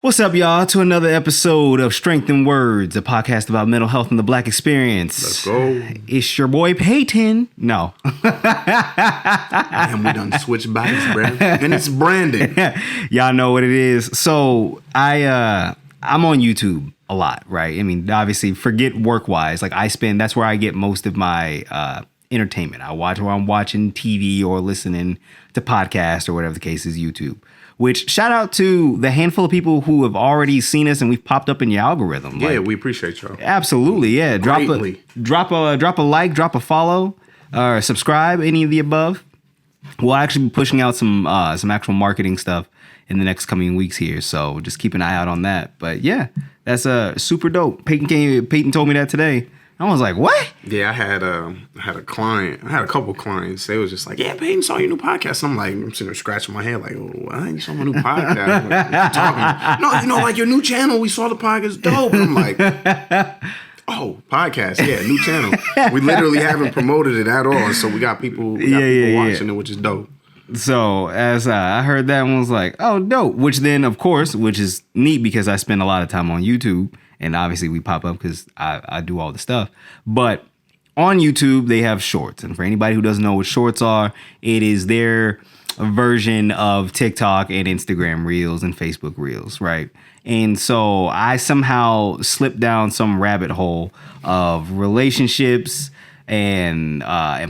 What's up, y'all? To another episode of Strength in Words, a podcast about mental health and the Black experience. Let's go. It's your boy Payton. No. Damn, we done switched bodies, bro. And it's Brandon. Y'all know what it is. So I'm on YouTube a lot, right? I mean, obviously, forget work-wise. Like that's where I get most of my entertainment. I watch while I'm watching TV or listening to podcasts or whatever the case is, YouTube. Which, shout out to the handful of people who have already seen us and we've popped up in your algorithm. Yeah, we appreciate y'all. Absolutely, yeah. Drop a like, drop a follow, or subscribe, any of the above. We'll actually be pushing out some actual marketing stuff in the next coming weeks here, so just keep an eye out on that. But yeah, that's super dope. Payton told me that today. I was like, what? Yeah, I had a client. I had a couple clients. They was just like, yeah, Payton saw your new podcast. I'm sitting there scratching my head like, what? You saw my new podcast? Like, what you talking about? No, like your new channel. We saw the podcast. Dope. And I'm like, oh, podcast. Yeah, new channel. We literally haven't promoted it at all. So we got people watching it, which is dope. So as I heard that one, was like, oh, dope. Which then, of course, which is neat because I spend a lot of time on YouTube. And obviously we pop up because I do all the stuff. But on YouTube, they have shorts. And for anybody who doesn't know what shorts are, it is their version of TikTok and Instagram Reels and Facebook Reels, right? And so I somehow slipped down some rabbit hole of relationships and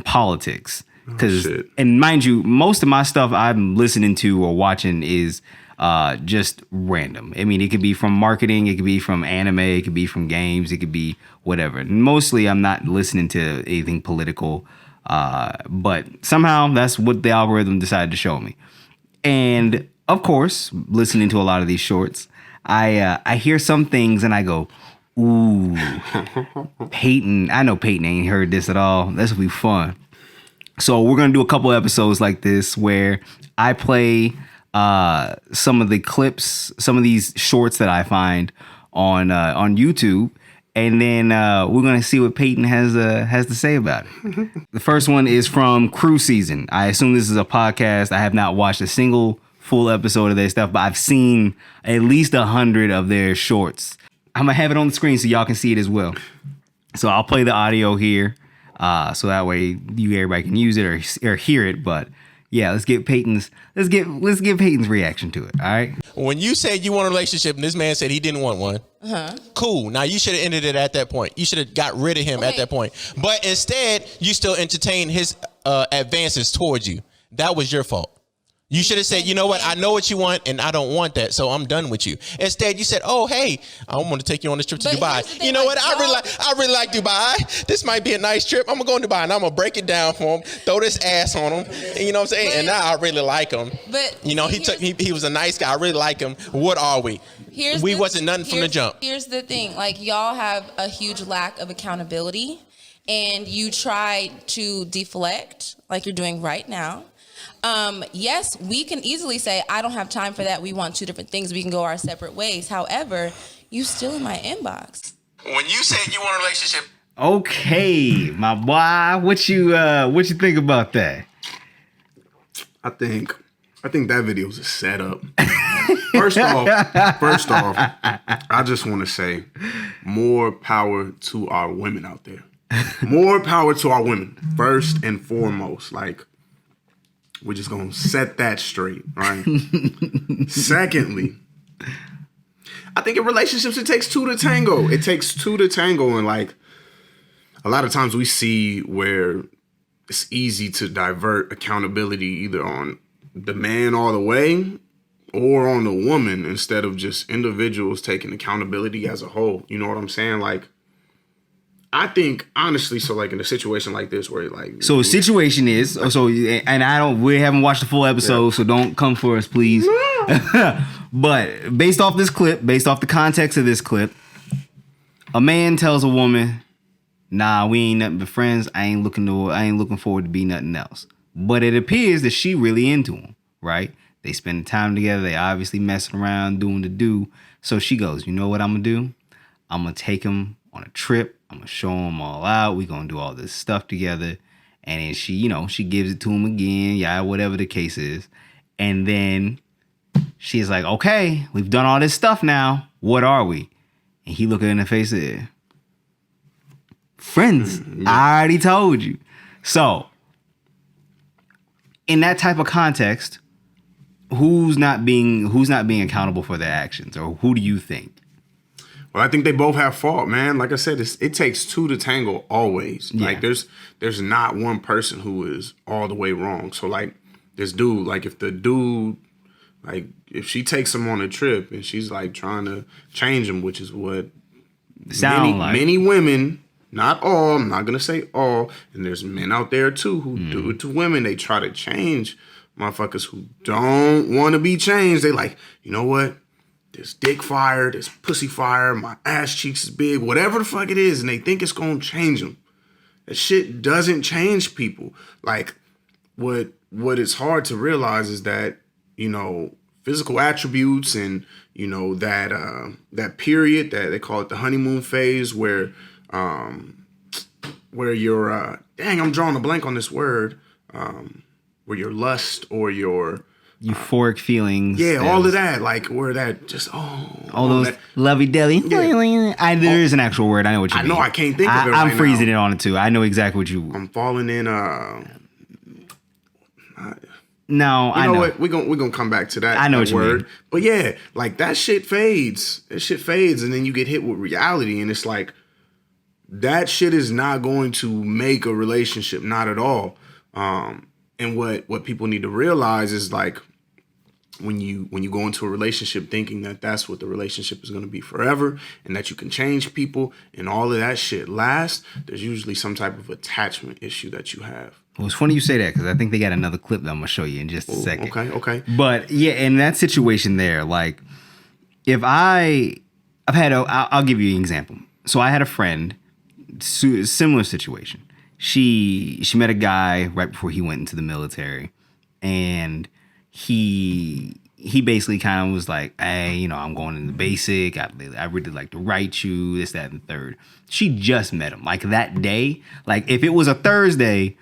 politics. And mind you, most of my stuff I'm listening to or watching is just random. I mean, it could be from marketing, it could be from anime, it could be from games, it could be whatever. Mostly I'm not listening to anything political, but somehow that's what the algorithm decided to show me. And of course, listening to a lot of these shorts, I hear some things and I go, ooh, Payton, I know Payton ain't heard this at all. This will be fun. So we're going to do a couple episodes like this where I play some of the clips, some of these shorts that I find on YouTube, and then we're gonna see what Payton has to say about it. The first one is from Crew Season. I assume this is a podcast. I have not watched a single full episode of their stuff, but I've seen at least 100 of their shorts. I'm gonna have it on the screen so y'all can see it as well. So I'll play the audio here, so that way everybody can use it or hear it, but. Yeah, let's get Payton's reaction to it. All right. When you said you want a relationship and this man said he didn't want one, cool. Now you should have ended it at that point. You should have got rid of him at that point. But instead, you still entertained his advances towards you. That was your fault. You should have said, you know what? I know what you want, and I don't want that, so I'm done with you. Instead, you said, oh, hey, I want to take you on this trip to Dubai. You know what? I really like Dubai. This might be a nice trip. I'm going to go to Dubai, and I'm going to break it down for him, throw this ass on him, and you know what I'm saying? And now I really like him. But you know, he was a nice guy. I really like him. What are we? We wasn't nothing from the jump. Here's the thing. Like, y'all have a huge lack of accountability, and you try to deflect like you're doing right now. Yes, we can easily say, I don't have time for that. We want two different things. We can go our separate ways. However, you still in my inbox. When you said you want a relationship. Okay, my boy, what you think about that? I think that video was a setup. First off, I just want to say more power to our women out there. More power to our women, first and foremost. Like, we're just going to set that straight, right? Secondly, I think in relationships, it takes two to tango. It takes two to tango. And like a lot of times we see where it's easy to divert accountability either on the man all the way or on the woman instead of just individuals taking accountability as a whole. You know what I'm saying? Like, I think honestly, so like in a situation like this where like the situation is and we haven't watched the full episode, so don't come for us, please. But based off this clip, based off the context of this clip, a man tells a woman, "Nah, we ain't nothing but friends. I ain't looking forward to be nothing else." But it appears that she really into him, right? They spend time together. They obviously messing around, doing the do. So she goes, "You know what I'm gonna do? I'm gonna take him on a trip. I'm going to show him all out. We're going to do all this stuff together." And then she gives it to him again. Yeah, whatever the case is. And then She's like, okay, we've done all this stuff now. What are we? And he looked her in the face and said, friends. I already told you. So, in that type of context, who's not being accountable for their actions, or who do you think? Well, I think they both have fault, man. Like I said, it takes two to tango always. Yeah. Like there's not one person who is all the way wrong. So like this dude, like if the dude, like if she takes him on a trip and she's like trying to change him, which is what many women, not all, I'm not gonna say all, and there's men out there too who do it to women. They try to change motherfuckers who don't want to be changed. They like, you know what? This dick fire, this pussy fire, my ass cheeks is big, whatever the fuck it is, and they think it's gonna change them. That shit doesn't change people. Like, what is hard to realize is that, you know, physical attributes and, you know, that period that they call it the honeymoon phase where you're dang, I'm drawing a blank on this word, where your lust or your euphoric feelings. Yeah, all of that. Like, where that just, all those that. lovey-dovey. Yeah. There is an actual word. I know what you mean. I know, I can't think of it right I'm freezing now. it on it, too. I know exactly what you... I'm falling in, No, I know. You know what? We're gonna come back to that. I know what you word. mean. But yeah, like that shit fades. That shit fades, and then you get hit with reality, and it's like that shit is not going to make a relationship, not at all. And what people need to realize is like when you go into a relationship thinking that that's what the relationship is going to be forever and that you can change people and all of that shit lasts, there's usually some type of attachment issue that you have. Well, it's funny you say that because I think they got another clip that I'm going to show you in just a second. Okay. But yeah, in that situation there, like if I'll give you an example. So I had a friend, similar situation. She met a guy right before he went into the military, and he basically kind of was like, hey, you know, I'm going in the basic. I really like to write you, this, that, and the third. She just met him. Like that day, like if it was a Thursday,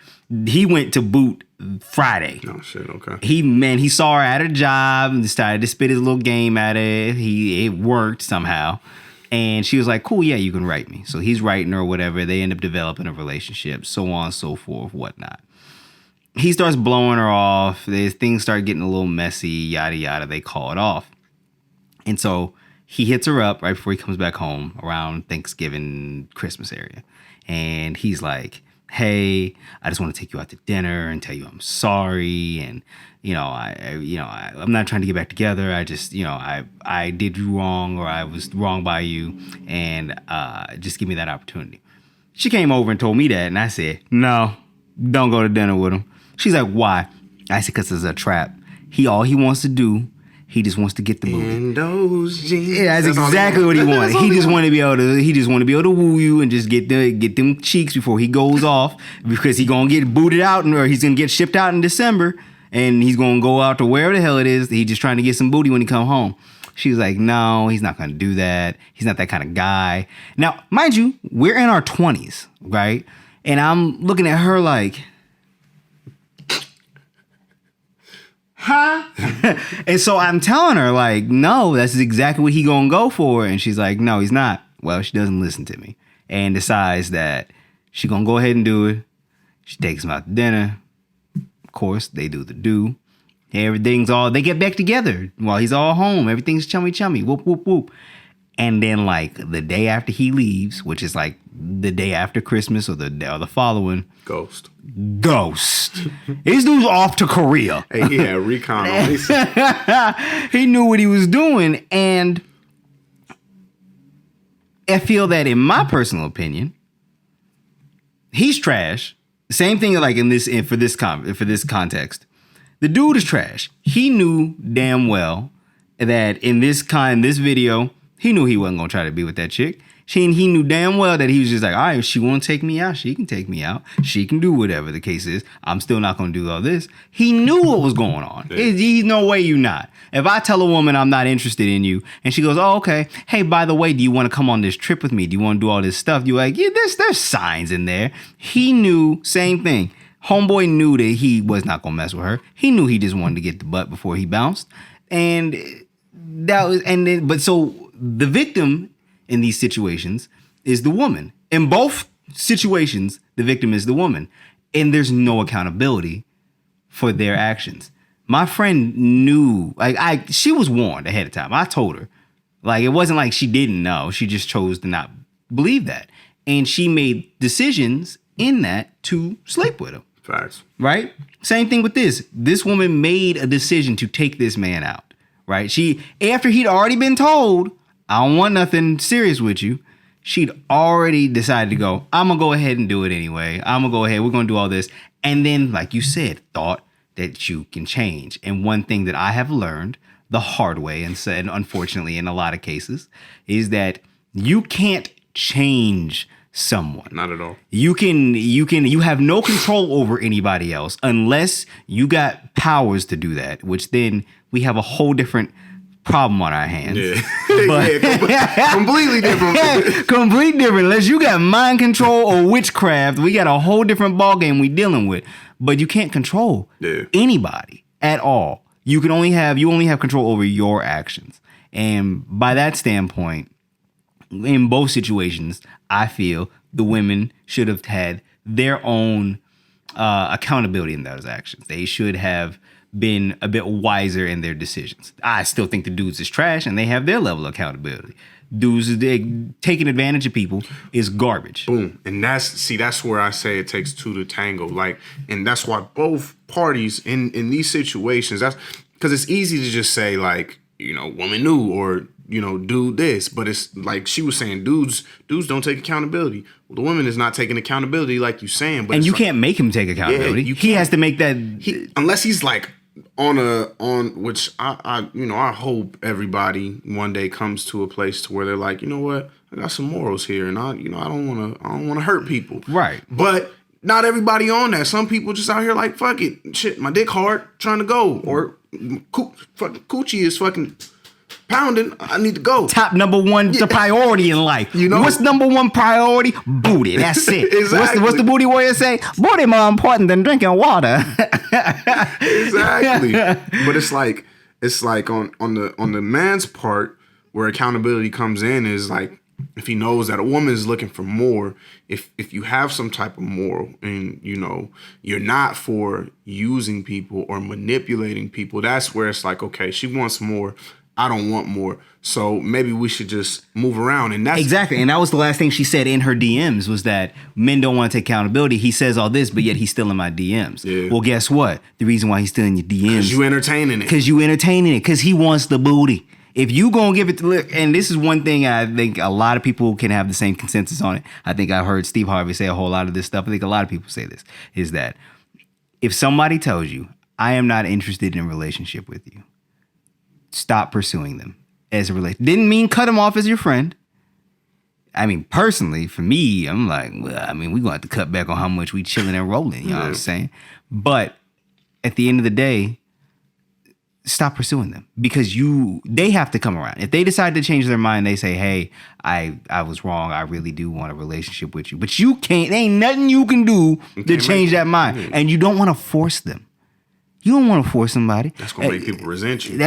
he went to boot Friday. Oh, shit, okay. He saw her at her job and decided to spit his little game at her. It worked somehow. And she was like, cool, yeah, you can write me. So he's writing her or whatever. They end up developing a relationship, so on, so forth, whatnot. He starts blowing her off. Things start getting a little messy, yada, yada. They call it off. And so he hits her up right before he comes back home around Thanksgiving, Christmas area. And he's like, hey, I just want to take you out to dinner and tell you I'm sorry. And, you know, I'm not trying to get back together. I just, you know, I did you wrong, or I was wrong by you. And just give me that opportunity. She came over and told me that. And I said, no, don't go to dinner with him. She's like, why? I said, because it's a trap. All he wants to do, he just wants to get the booty. In those jeans. Yeah, that's exactly what he wanted. He just want to be able to woo you and just get them cheeks before he goes off, because he gonna get booted out, or he's gonna get shipped out in December, and he's gonna go out to wherever the hell it is. He's just trying to get some booty when he come home. She was like, no, he's not gonna do that. He's not that kind of guy. Now, mind you, we're in our 20s, right? And I'm looking at her like, huh? And so I'm telling her, like, no, that's exactly what he gonna go for. And she's like, no, he's not. Well, she doesn't listen to me and decides that she gonna go ahead and do it. She takes him out to dinner. Of course, they do the do. They get back together while he's all home. Everything's chummy. Whoop, whoop, whoop. And then, like, the day after he leaves, which is like the day after Christmas or the following, Ghost. This dude's off to Korea. Hey, he had recon on this. He knew what he was doing. And I feel that, in my personal opinion, he's trash. Same thing like for this context. The dude is trash. He knew damn well that in this video, he knew he wasn't gonna try to be with that chick. He knew damn well that he was just like, all right, if she want to take me out, she can take me out. She can do whatever the case is. I'm still not going to do all this. He knew what was going on. Yeah. He's no way you not. If I tell a woman I'm not interested in you and she goes, oh, okay. Hey, by the way, do you want to come on this trip with me? Do you want to do all this stuff? You're like, yeah, there's signs in there. He knew, same thing. Homeboy knew that he was not going to mess with her. He knew he just wanted to get the butt before he bounced. And so the victim in these situations is the woman. In both situations, the victim is the woman. And there's no accountability for their actions. My friend knew, she was warned ahead of time. I told her. Like, it wasn't like she didn't know. She just chose to not believe that. And she made decisions in that to sleep with him. Facts. Right? Same thing with this. This woman made a decision to take this man out. Right? After he'd already been told, I don't want nothing serious with you, she'd already decided to go, I'm going to go ahead and do it anyway. I'm going to go ahead. We're going to do all this. And then, like you said, thought that you can change. And one thing that I have learned the hard way, and said, unfortunately, in a lot of cases, is that you can't change someone. Not at all. You have no control over anybody else unless you got powers to do that, which then we have a whole different problem on our hands. Yeah. But completely different. Completely different. Unless you got mind control or witchcraft, we got a whole different ballgame we dealing with. But you can't control anybody at all. You only have control over your actions. And by that standpoint, in both situations, I feel the women should have had their own accountability in those actions. They should have been a bit wiser in their decisions. I still think the dudes is trash and they have their level of accountability. Dudes taking advantage of people is garbage. Boom. And that's where I say it takes two to tango. Like, and that's why both parties in these situations, that's because it's easy to just say, like, you know, woman knew, or, you know, dude this. But it's like she was saying, dudes don't take accountability. Well, the woman is not taking accountability, like you saying. But you can't make him take accountability. Yeah, he has to make that unless he's like on which I hope everybody one day comes to a place to where they're like, you know what, I got some morals here, and I don't want to hurt people. Right. But not everybody on that. Some people just out here like, fuck it, shit, my dick hard, trying to go, or fucking coochie is fucking pounding, I need to go. Top number one priority in life. You know what's number one priority? Booty. That's it. Exactly. What's the booty warrior say? Booty more important than drinking water. Exactly. But it's like on the man's part, where accountability comes in is like, if he knows that a woman is looking for more, if you have some type of moral, and you know you're not for using people or manipulating people, that's where it's like, okay, she wants more, I don't want more, so maybe we should just move around. And that's exactly. And that was the last thing she said in her DMs, was that men don't want to take accountability. He says all this, but yet he's still in my DMs. Yeah. Well, guess what? The reason why he's still in your DMs, because you entertaining it. Because he wants the booty. If you gonna give it to look, and this is one thing I think a lot of people can have the same consensus on it. I think I've heard Steve Harvey say a whole lot of this stuff. I think a lot of people say this, is that if somebody tells you, I am not interested in a relationship with you, stop pursuing them as a relationship. Didn't mean cut them off as your friend. I mean, personally, for me, I'm like, well, I mean, we're gonna have to cut back on how much we chilling and rolling, you know what I'm saying? But at the end of the day, stop pursuing them, because they have to come around. If they decide to change their mind, they say, hey, I was wrong, I really do want a relationship with you. But you can't, there ain't nothing you can do to change that mind. And you don't want to force them. You don't want to force somebody. That's going to make people resent you.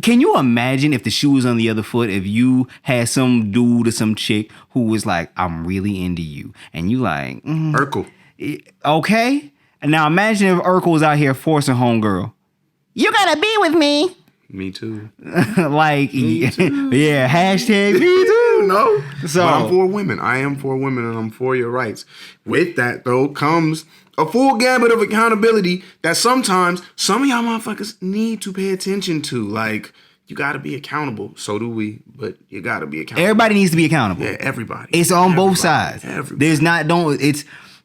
Can you imagine if the shoe was on the other foot, if you had some dude or some chick who was like, I'm really into you, and you like, Urkel. Okay. And now imagine if Urkel was out here forcing homegirl. You gotta be with me. Me too. Like, me too. Yeah, hashtag me too. No. So, but I'm for women. I am for women, and I'm for your rights. With that, though, comes a full gambit of accountability that sometimes some of y'all motherfuckers need to pay attention to. Like, you gotta be accountable. So do we, but you gotta be accountable. Everybody needs to be accountable. Yeah, everybody. It's on both sides. Everybody.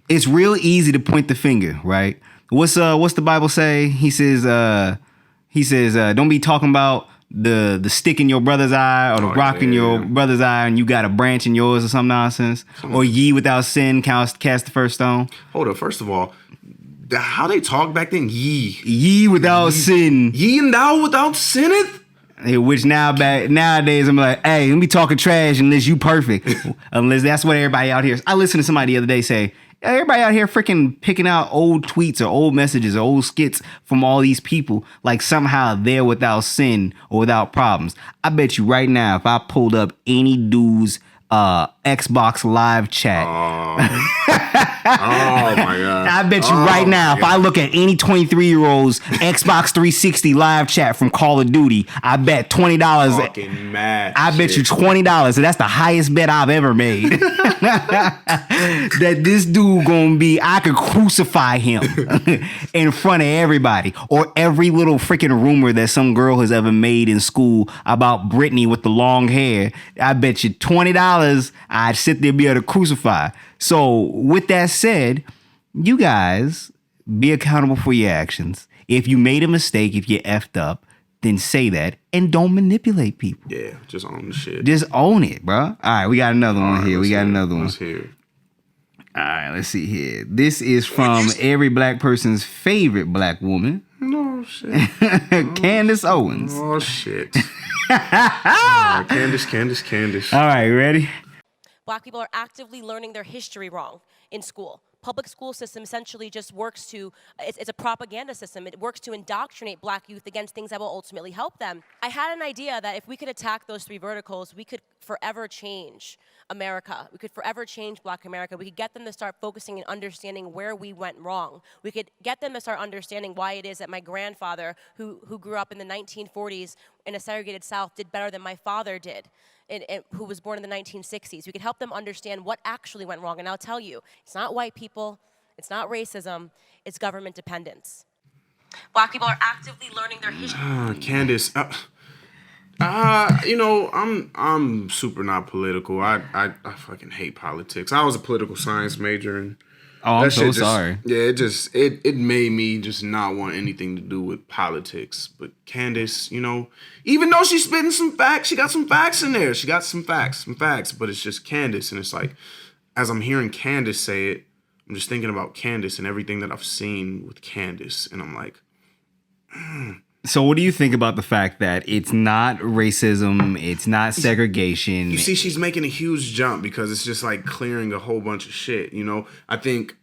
It's real easy to point the finger, right? What's the Bible say? He says, don't be talking about the stick in your brother's eye, or the rock in your brother's eye, and you got a branch in yours, or some nonsense. Or ye without sin cast the first stone. Hold up. First of all, how they talk back then? Ye without sin. Ye and thou without sinneth? Which nowadays I'm like, hey, let me talking trash unless you perfect. Unless that's what everybody out here is. I listened to somebody the other day say, Everybody out here freaking picking out old tweets or old messages or old skits from all these people like somehow they're without sin or without problems. I bet you right now, if I pulled up any dude's Xbox live chat. Oh my God. I bet you right now, if I look at any 23-year-old's Xbox 360 live chat from Call of Duty, I bet $20. Fucking mad. I bet you $20, and that's the highest bet I've ever made. That this dude gonna be, I could crucify him in front of everybody. Or every little freaking rumor that some girl has ever made in school about Britney with the long hair. I bet you $20 I'd sit there and be able to crucify. So with that said, you guys be accountable for your actions. If you made a mistake, if you effed up, then say that and don't manipulate people. Yeah, just own the shit. Just own it, bro. All right, we got another one here. We got another one. Let's hear it. All right, let's see here. This is from every black person's favorite black woman. No shit. Candace Owens. Oh shit. Candace. All right, ready? Black people are actively learning their history wrong in school. Public school system essentially just works to, it's a propaganda system. It works to indoctrinate black youth against things that will ultimately help them. I had an idea that if we could attack those three verticals, we could forever change America. We could forever change black America. We could get them to start focusing and understanding where we went wrong. We could get them to start understanding why it is that my grandfather, who grew up in the 1940s in a segregated South, did better than my father did. Who was born in the 1960s. We could help them understand what actually went wrong. And I'll tell you, it's not white people, it's not racism, it's government dependence. Black people are actively learning their history. Candace, I'm super not political. I fucking hate politics. I was a political science major and I'm so sorry. Yeah, it made me just not want anything to do with politics. But Candace, even though she's spitting some facts, she got some facts in there. She got some facts. But it's just Candace. And it's like, as I'm hearing Candace say it, I'm just thinking about Candace and everything that I've seen with Candace. And I'm like, So what do you think about the fact that it's not racism, it's not segregation? You see, she's making a huge jump because it's just like clearing a whole bunch of shit, I think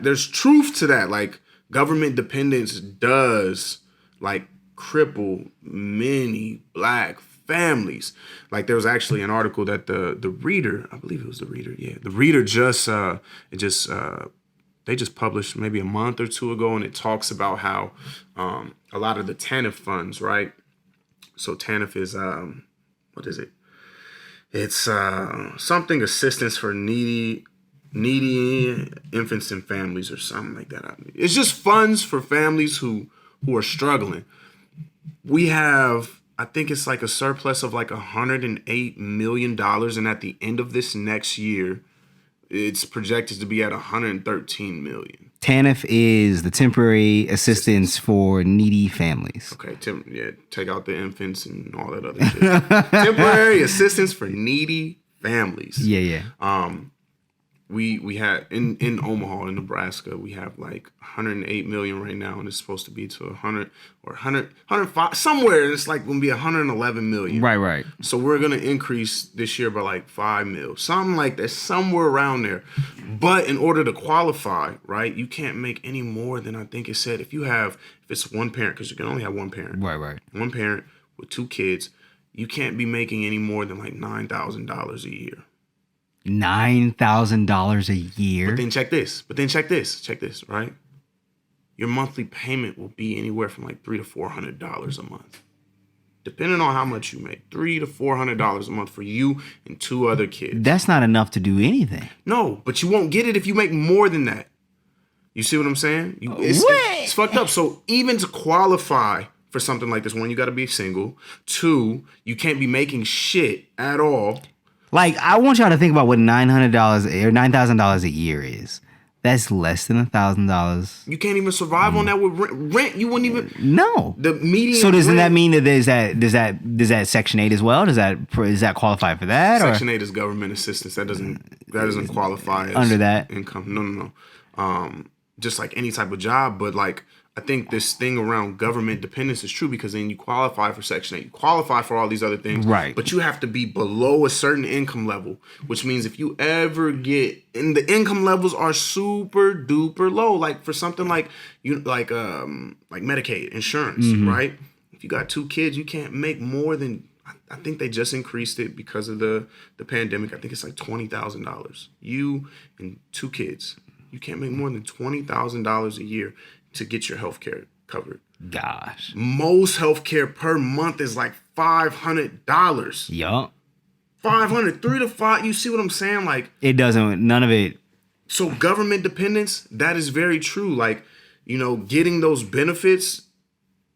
there's truth to that. Like, government dependence does, like, cripple many black families. Like, there was actually an article that the Reader, I believe it was the Reader, yeah. The Reader they just published maybe a month or two ago, and it talks about how a lot of the TANF funds, right? So TANF is, what is it? It's something assistance for needy infants and families or something like that. It's just funds for families who are struggling. We have, I think it's like a surplus of like $108 million, and at the end of this next year, it's projected to be at $113 million. TANF is the temporary assistance for needy families. Okay, take out the infants and all that other shit. Temporary assistance for needy families. Yeah. We had in Omaha, in Nebraska, we have like 108 million right now, and it's supposed to be to 100 or 105 somewhere, and it's like going to be 111 million. Right. So we're going to increase this year by like 5 mil, something like that, somewhere around there. But in order to qualify, right, you can't make any more than I think it said. If it's one parent, because you can only have one parent. Right. One parent with two kids, you can't be making any more than like $9,000 a year. $9,000 a year. But then check this, right? Your monthly payment will be anywhere from like $300 to $400 a month, depending on how much you make. $300 to $400 a month for you and two other kids. That's not enough to do anything. No, but you won't get it if you make more than that. You see what I'm saying? It's fucked up. So even to qualify for something like this, one, you got to be single. Two, you can't be making shit at all. Like, I want y'all to think about what $900 or $9,000 a year is. That's less than $1,000. You can't even survive on that with rent. You wouldn't even. No. The median. So doesn't rent, that mean that does that Section 8 as well? Does that qualify for that? Section 8 is government assistance. That doesn't qualify as under that income. No. Just like any type of job, but like I think this thing around government dependence is true because then you qualify for Section 8, you qualify for all these other things, right? But you have to be below a certain income level, which means if you ever get, and the income levels are super duper low, like for something like Medicaid insurance, right? If you got 2 kids, you can't make more than, I think they just increased it because of the pandemic. I think it's like $20,000. You and 2 kids, you can't make more than $20,000 a year to get your health care covered. Gosh. Most health care per month is like $500. Yup. 500, 3 to 5. You see what I'm saying? Like, it doesn't, none of it. So government dependence, that is very true. Like, getting those benefits,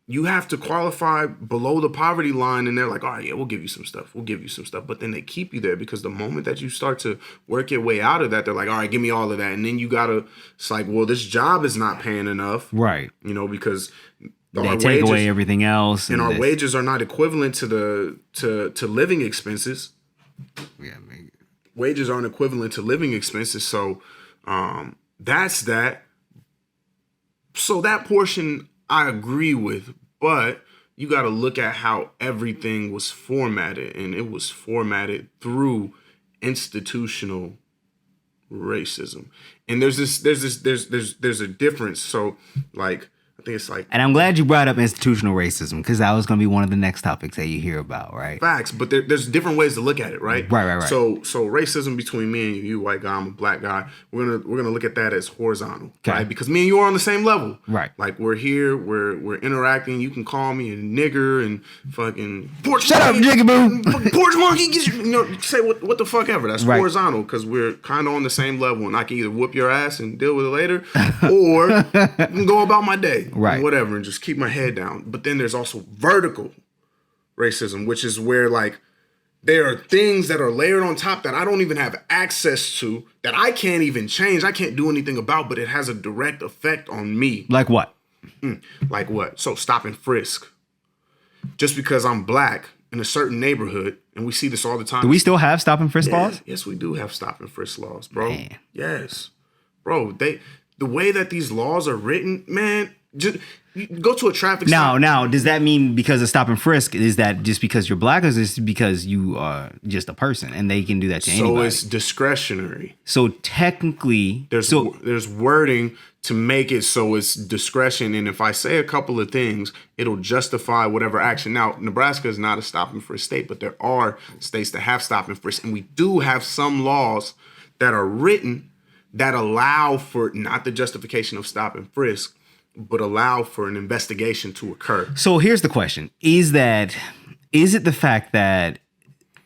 you have to qualify below the poverty line, and they're like, all right, yeah, we'll give you some stuff. But then they keep you there because the moment that you start to work your way out of that, they're like, all right, give me all of that. And then it's like, well, this job is not paying enough. Right. Because they take away everything else. And our wages are not equivalent to living expenses. Yeah, man. Wages aren't equivalent to living expenses. So that's that. So that portion I agree with, but you got to look at how everything was formatted, and it was formatted through institutional racism. And there's a difference. So like, I think it's like, and I'm glad you brought up institutional racism because that was going to be one of the next topics that you hear about, right? Facts, but there's different ways to look at it, right? Right. So racism between me and you, white guy, I'm a black guy. We're gonna look at that as horizontal, right? Because me and you are on the same level, right? Like we're here, we're interacting. You can call me a nigger and fucking porch. Shut up, jigaboo. Porch monkey. Say what the fuck ever. That's horizontal because we're kind of on the same level, and I can either whoop your ass and deal with it later, or I can go about my day. Right. Whatever, and just keep my head down. But then there's also vertical racism, which is where like there are things that are layered on top that I don't even have access to, that I can't even change. I can't do anything about, but it has a direct effect on me. Like what? Like what? So stop and frisk. Just because I'm black in a certain neighborhood, and we see this all the time. Do we still have stop and frisk laws? Yes, we do have stop and frisk laws, bro. Man. Yes. Bro, the way that these laws are written, man, just you go to a traffic stop. Now, does that mean because of stop and frisk, is that just because you're black, or is this because you are just a person and they can do that to anybody? So it's discretionary. So technically, there's wording to make it so it's discretion, and if I say a couple of things, it'll justify whatever action. Now, Nebraska is not a stop and frisk state, but there are states that have stop and frisk, and we do have some laws that are written that allow for not the justification of stop and frisk, but allow for an investigation to occur. So here's the question. Is it the fact that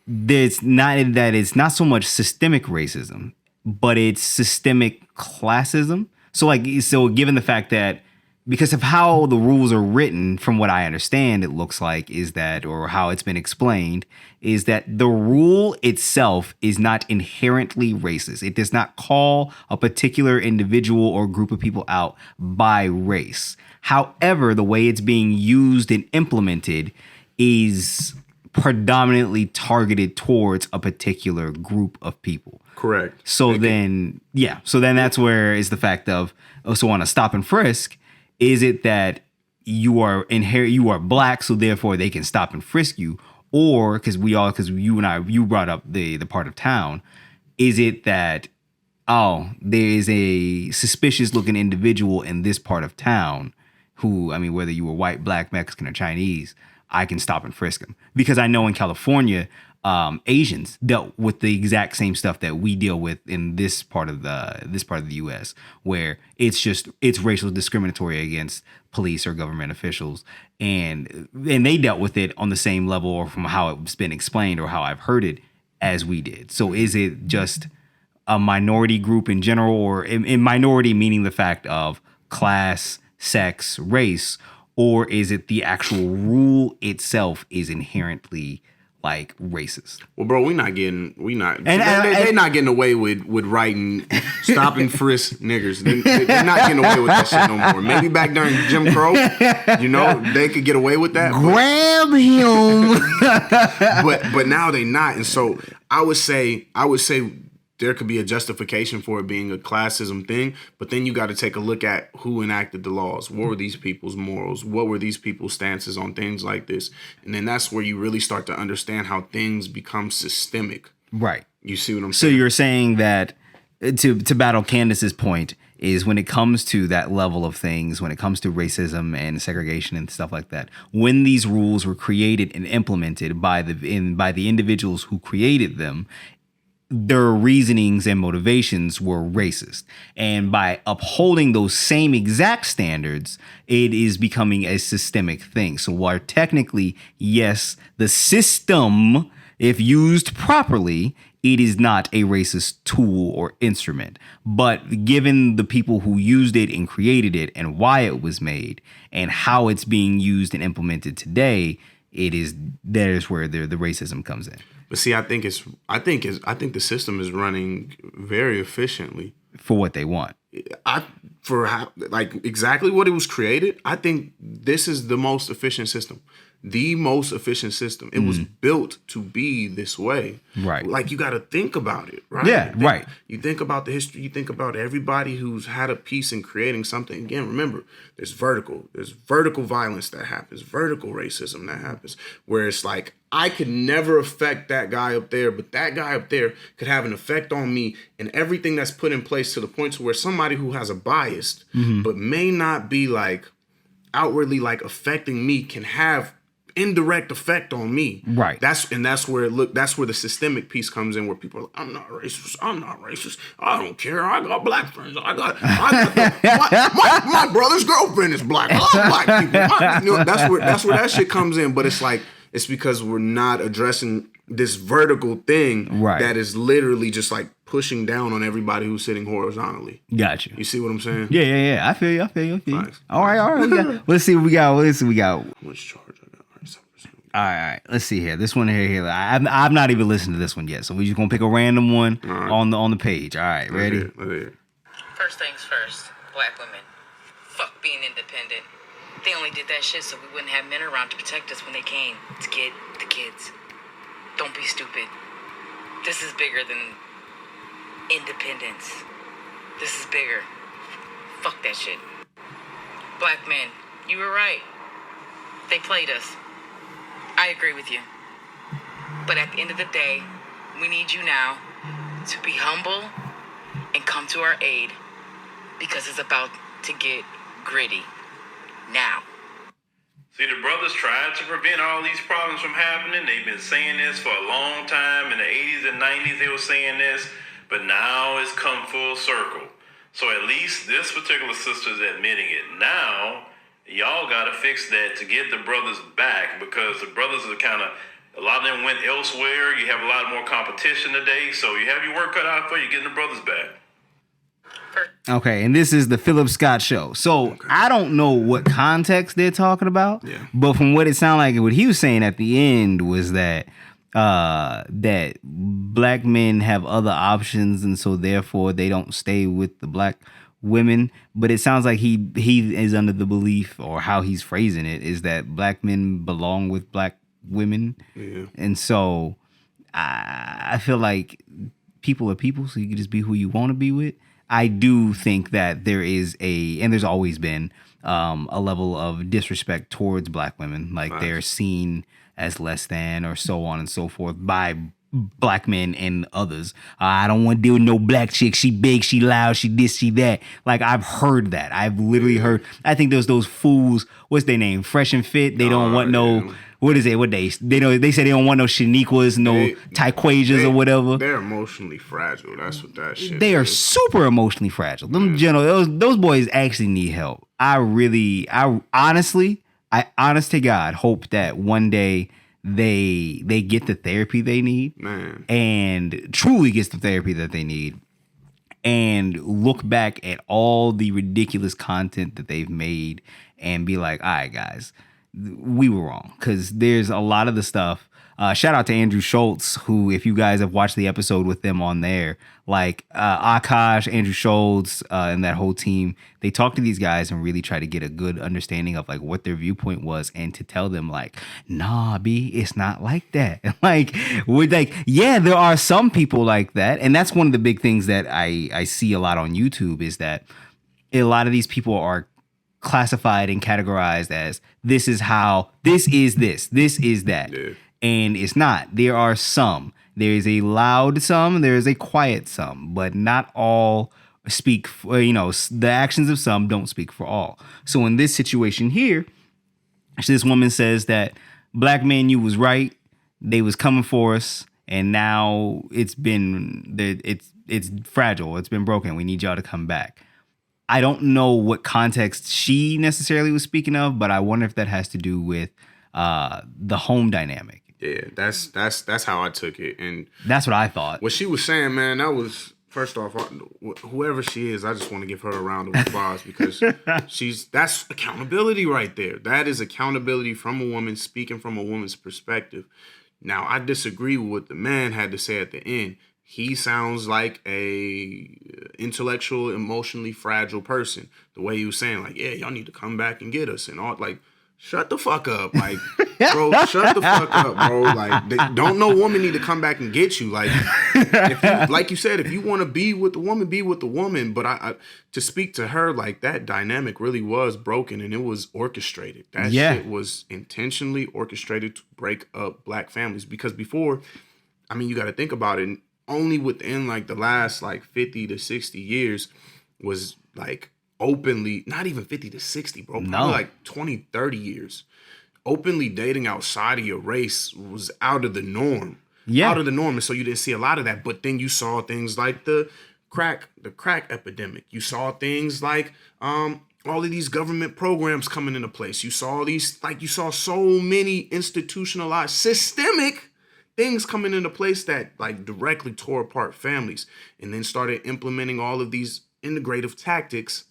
it's not so much systemic racism, but it's systemic classism? So given the fact that, because of how the rules are written, from what I understand, it looks like is that, or how it's been explained, is that the rule itself is not inherently racist. It does not call a particular individual or group of people out by race. However, the way it's being used and implemented is predominantly targeted towards a particular group of people. Correct. So then that's where is the fact of, so on a stop and frisk, is it that you are black, so therefore they can stop and frisk you? Or because you brought up the part of town, is it that, there is a suspicious looking individual in this part of town who, I mean, whether you were white, black, Mexican, or Chinese, I can stop and frisk them? Because I know in California, Asians dealt with the exact same stuff that we deal with in this part of the U.S., where it's racial discriminatory against police or government officials, and they dealt with it on the same level, or from how it's been explained or how I've heard it, as we did. So is it just a minority group in general, or in minority meaning the fact of class, sex, race, or is it the actual rule itself is inherently like racist? Well, bro, they're not getting away with writing stop and frisk niggers. They're not getting away with that shit no more. Maybe back during Jim Crow, they could get away with that. Grab him. but now they not. And so I would say there could be a justification for it being a classism thing, but then you got to take a look at who enacted the laws. What were these people's morals? What were these people's stances on things like this? And then that's where you really start to understand how things become systemic. Right. You see what I'm So saying? you're saying that to battle Candace's point is when it comes to that level of things, when it comes to racism and segregation and stuff like that, when these rules were created and implemented by the individuals who created them, their reasonings and motivations were racist. And by upholding those same exact standards, it is becoming a systemic thing. So while technically, yes, the system, if used properly, it is not a racist tool or instrument. But given the people who used it and created it and why it was made and how it's being used and implemented today, there's where the racism comes in. But see, I think the system is running very efficiently For what they want. Exactly what it was created. I think this is the most efficient system. The most efficient system. It was built to be this way. Right. Like, you got to think about it, right? Yeah, right. You think about the history. You think about everybody who's had a piece in creating something. Again, remember, there's vertical violence that happens, vertical racism that happens, where it's like, I could never affect that guy up there, but that guy up there could have an effect on me, and everything that's put in place to the point to where somebody who has a bias, but may not be like outwardly like affecting me, can have indirect effect on me. Right. That's where the systemic piece comes in, where people are like, I'm not racist. I don't care. I got black friends. My brother's girlfriend is black. I love black people. That's where that shit comes in. But it's like, it's because we're not addressing this vertical thing that is literally just like pushing down on everybody who's sitting horizontally. Gotcha. You see what I'm saying? Yeah. I feel you. Nice. All right. Let's see what we got. How much charge I got? All right. Let's see here. This one here. I've not even listened to this one yet, so we're just gonna pick a random one on the page. All right, ready? Let's hear it. First things first, black women. Fuck being independent. They only did that shit so we wouldn't have men around to protect us when they came to get the kids. Don't be stupid. This is bigger than independence. This is bigger. Fuck that shit. Black men, you were right. They played us. I agree with you. But at the end of the day, we need you now to be humble and come to our aid, because it's about to get gritty. Now. See, the brothers tried to prevent all these problems from happening. They've been saying this for a long time. In the 80s and 90s, they were saying this, but now it's come full circle. So at least this particular sister is admitting it. Now, y'all got to fix that to get the brothers back, because the brothers are a lot of them went elsewhere. You have a lot more competition today, so you have your work cut out for you getting the brothers back. Okay, and this is the Philip Scott Show. So I don't know what context they're talking about, but from what it sounded like, what he was saying at the end was that that black men have other options, and so therefore they don't stay with the black women. But it sounds like he is under the belief, or how he's phrasing it, is that black men belong with black women. And so I feel like people are people, so you can just be who you want to be with. I do think that there is and there's always been a level of disrespect towards black women. Like they're seen as less than, or so on and so forth, by black men and others. I don't want to deal with no black chick. She big, she loud, she this, she that. Like, I've heard that. I've literally heard. I think there's those fools. What's their name? Fresh and Fit. They don't want no. What is it? What they know? They say they don't want no Shaniquas, no Taquajas or whatever. They're emotionally fragile. That's what that shit. They are super emotionally fragile. Them those boys actually need help. I honestly, honest to God, hope that one day they get the therapy they need, and truly gets the therapy that they need, and look back at all the ridiculous content that they've made and be like, all right, guys, we were wrong. Because there's a lot of the stuff, Shout out to Andrew Schultz, who, if you guys have watched the episode with them on there, like Akash, Andrew Schultz, and that whole team, they talked to these guys and really try to get a good understanding of like what their viewpoint was, and to tell them like, nah, B, it's not like that. Like, we're like, yeah, there are some people like that, and that's one of the big things that I see a lot on YouTube is that a lot of these people are classified and categorized as this is how, this is that. Yeah. And it's not. There are some. There is a loud some, there is a quiet some, but not all speak for, the actions of some don't speak for all. So in this situation here, this woman says that black men, you was right. They was coming for us. And now it's fragile. It's been broken. We need y'all to come back. I don't know what context she necessarily was speaking of, but I wonder if that has to do with the home dynamic. Yeah, that's how I took it, and that's what I thought. What she was saying, man, that was, first off, whoever she is, I just want to give her a round of applause because that's accountability right there. That is accountability from a woman, speaking from a woman's perspective. Now, I disagree with what the man had to say at the end. He sounds like a intellectual, emotionally fragile person. The way he was saying, like, yeah, y'all need to come back and get us and all, like, shut the fuck up. Like, bro, shut the fuck up, bro. Like, don't no woman need to come back and get you. Like, like you said, if you want to be with the woman, be with the woman. But I to speak to her, like, that dynamic really was broken and it was orchestrated. That shit was intentionally orchestrated to break up black families. Because before, I mean, you got to think about it. Only within like the last like 50 to 60 years was like openly, not even 50 to 60, bro. Probably like 20, 30 years. Openly dating outside of your race was out of the norm. Yeah. Out of the norm. And so you didn't see a lot of that. But then you saw things like the crack epidemic. You saw things like all of these government programs coming into place. You saw so many institutionalized, systemic things coming into place that like directly tore apart families, and then started implementing all of these integrative tactics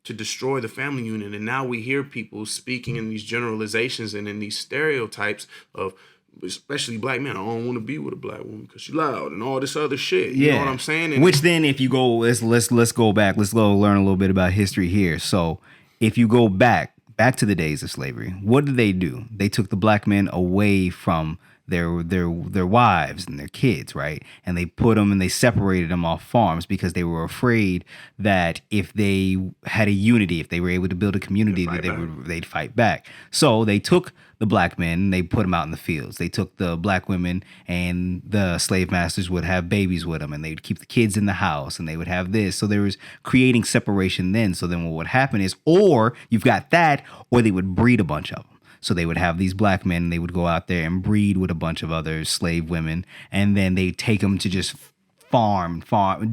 to destroy the family unit. And now we hear people speaking in these generalizations and in these stereotypes of, especially black men, I don't want to be with a black woman because she's loud and all this other shit. You know what I'm saying? And which then, if you go, let's go back. Let's go learn a little bit about history here. So if you go back to the days of slavery, what did they do? They took the black men away from their wives and their kids, right? And they put them and they separated them off farms because they were afraid that if they had a unity, if they were able to build a community, they'd fight back. So they took the black men and they put them out in the fields. They took the black women, and the slave masters would have babies with them, and they'd keep the kids in the house, and they would have this. So there was creating separation then. So then what would happen is, or you've got that, or they would breed a bunch of them. So they would have these black men, and they would go out there and breed with a bunch of other slave women, and then they take them to just farm,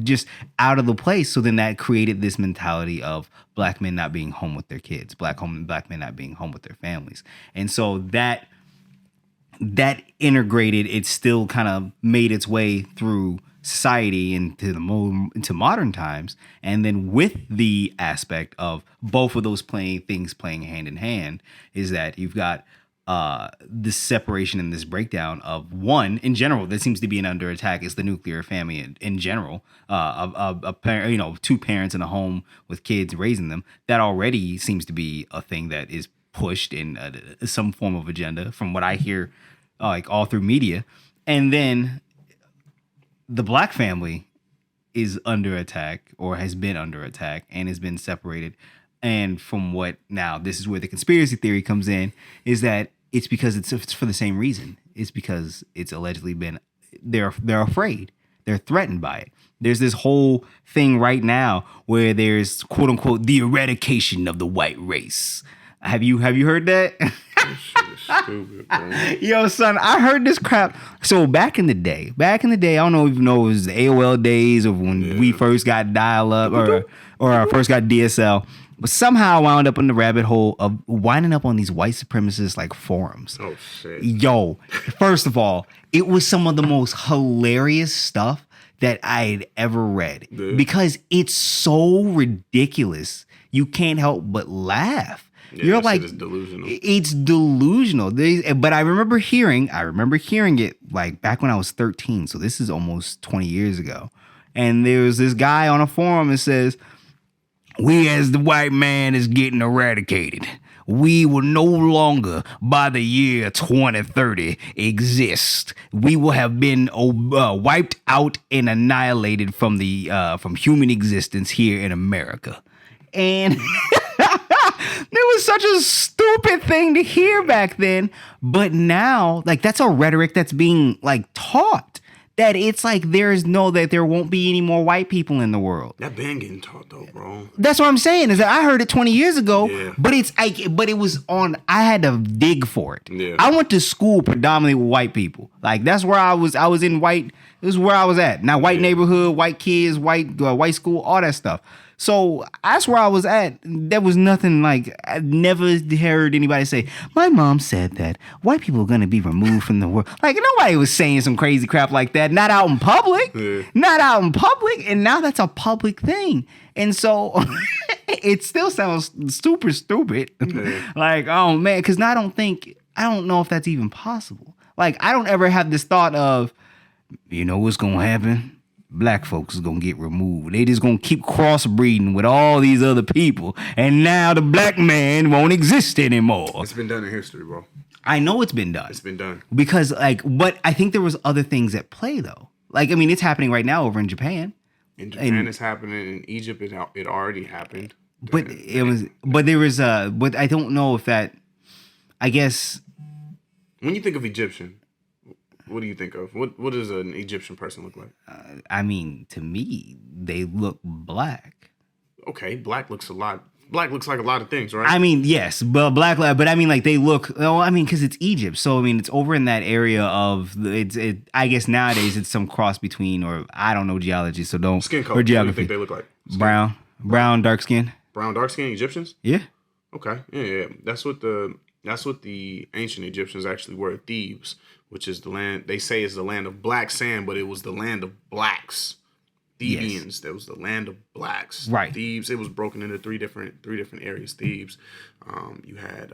just out of the place. So then that created this mentality of black men not being home with their kids, black men not being home with their families. And so that integrated, it still kind of made its way through society into modern times. And then with the aspect of both of those playing hand in hand is that you've got this separation and this breakdown of one in general that seems to be under attack is the nuclear family in general, a parent, two parents in a home with kids raising them. That already seems to be a thing that is pushed in some form of agenda from what I hear, like all through media. And then the black family is under attack, or has been under attack, and has been separated. And from what, now this is where the conspiracy theory comes in, is that it's because it's for the same reason. It's because it's allegedly been, they're afraid. They're threatened by it. There's this whole thing right now where there's quote unquote the eradication of the white race. Have you heard that? This shit is stupid, bro. Yo, son, I heard this crap. So back in the day, I don't know if you know, it was the AOL days of when we first got dial-up or first got DSL. But somehow I wound up in the rabbit hole of winding up on these white supremacist like forums. Oh, shit. Yo, first of all, it was some of the most hilarious stuff that I'd ever read. Because it's so ridiculous. You can't help but laugh. You're that like, shit is delusional. It's delusional. But I remember hearing it like back when I was 13. So this is almost 20 years ago. And there was this guy on a forum that says, we as the white man is getting eradicated. We will no longer, by the year 2030, exist. We will have been wiped out and annihilated from human existence here in America. And it was such a stupid thing to hear back then. But now, like, that's a rhetoric that's being like taught. That it's like that there won't be any more white people in the world. That been getting taught though, bro. That's what I'm saying. Is that I heard it 20 years ago, Yeah. but it was on. I had to dig for it. Yeah. I went to school predominantly with white people. Like that's where I was. I was in white. This is where I was at. Now white neighborhood, white kids, white school, all that stuff. So that's where I was at. There was nothing like, I never heard anybody say, my mom said that white people are going to be removed from the world. Like nobody was saying some crazy crap like that. Not out in public. Yeah. Not out in public. And now that's a public thing. And so it still sounds super stupid. Yeah. Like, oh man, because I don't know if that's even possible. Like I don't ever have this thought of, you know what's going to happen? Black folks is gonna get removed. They just gonna keep crossbreeding with all these other people, and now the black man won't exist anymore. It's been done in history, bro. I know it's been done. It's been done. Because but I think there was other things at play though. Like I mean, it's happening right now over in Japan. In Japan, it's happening. In Egypt, it already happened. But but I don't know if that. I guess when you think of Egyptian, what do you think of? What does an Egyptian person look like? I mean, to me, they look black. Okay, black looks like a lot of things, right? I mean, yes, but but I mean, like they look. Oh, I mean, because it's Egypt, so I mean, it's over in that area of I guess nowadays it's some cross between, or I don't know geology, so don't Skin color. or What do you geography. think they look like? Brown, dark skin. Brown, dark skin Egyptians. Yeah. Okay, yeah. That's what the ancient Egyptians actually were. Thebes, which is the land they say is the land of black sand, but it was the land of blacks. Thebians, yes. That was the land of blacks. Right. Thebes, it was broken into three different areas. Thebes, you had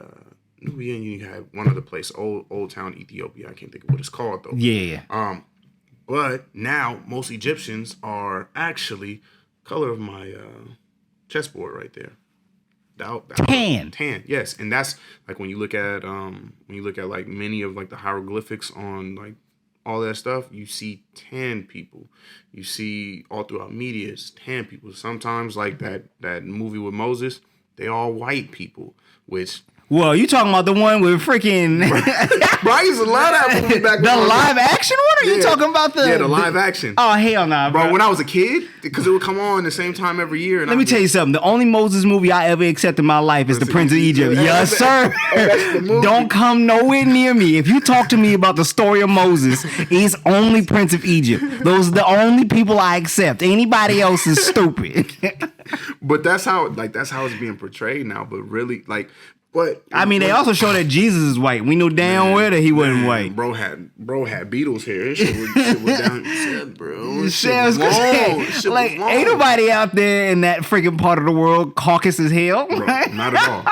Nubia, and you had one other place, old town Ethiopia. I can't think of what it's called though. Yeah. But now most Egyptians are actually color of my chessboard right there. Tan, yes, and that's like when you look at like many of like the hieroglyphics on like all that stuff, you see tan people. You see all throughout media, it's tan people. Sometimes like that movie with Moses, they all white people, which. Well, you talking about the one with freaking... Bro, I used to love that movie back then. The live action one? Or you talking about the... Yeah, the live action. Oh, hell nah, bro. When I was a kid, because it would come on the same time every year. Let me tell you something. The only Moses movie I ever accept in my life is The Prince of Egypt. Yes, sir. Don't come nowhere near me. If you talk to me about the story of Moses, it's only Prince of Egypt. Those are the only people I accept. Anybody else is stupid. But that's how it's being portrayed now. But really, like... But I mean, they also show that Jesus is white. We know damn well that he wasn't white. Bro had Beatles hair. Shit was down. Shit, bro. Shit was long. Like, ain't nobody out there in that freaking part of the world caucus as hell. Bro, not at all.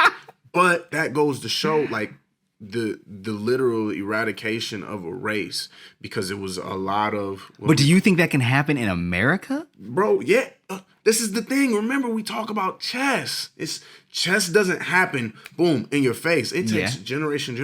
But that goes to show, like, the literal eradication of a race, because it was a lot of... But do you think that can happen in America? Bro, yeah. This is the thing. Remember, we talk about chess. Chess doesn't happen, boom, in your face. It takes generation.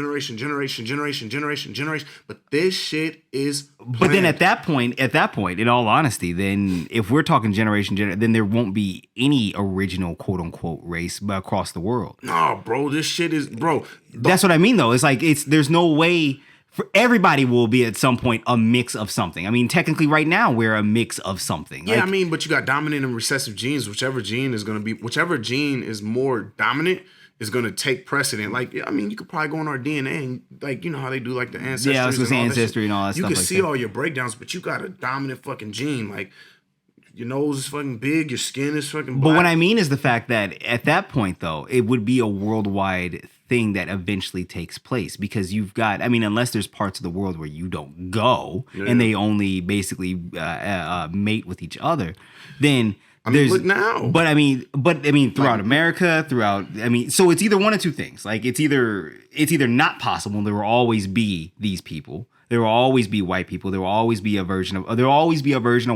But this shit is planned. But then at that point, in all honesty, then if we're talking generation, then there won't be any original quote unquote race across the world. No, bro, this shit is, bro. That's what I mean, though. It's like there's no way. For everybody will be at some point a mix of something. I mean, technically right now we're a mix of something. Yeah, like, I mean, but you got dominant and recessive genes. Whichever gene is more dominant is going to take precedent. Like, I mean, you could probably go on our DNA and, like, you know how they do like the ancestry. Yeah, I was going to say ancestry and all that stuff. You can see all your breakdowns, but you got a dominant fucking gene. Like, your nose is fucking big, your skin is fucking black. But what I mean is the fact that at that point, though, it would be a worldwide thing that eventually takes place, because you've got, I mean, unless there's parts of the world where you don't go and they only basically mate with each other, then I mean, look now. But I mean, throughout America, so it's either one of two things. Like it's either not possible. There will always be these people. There will always be white people. There will always be a version of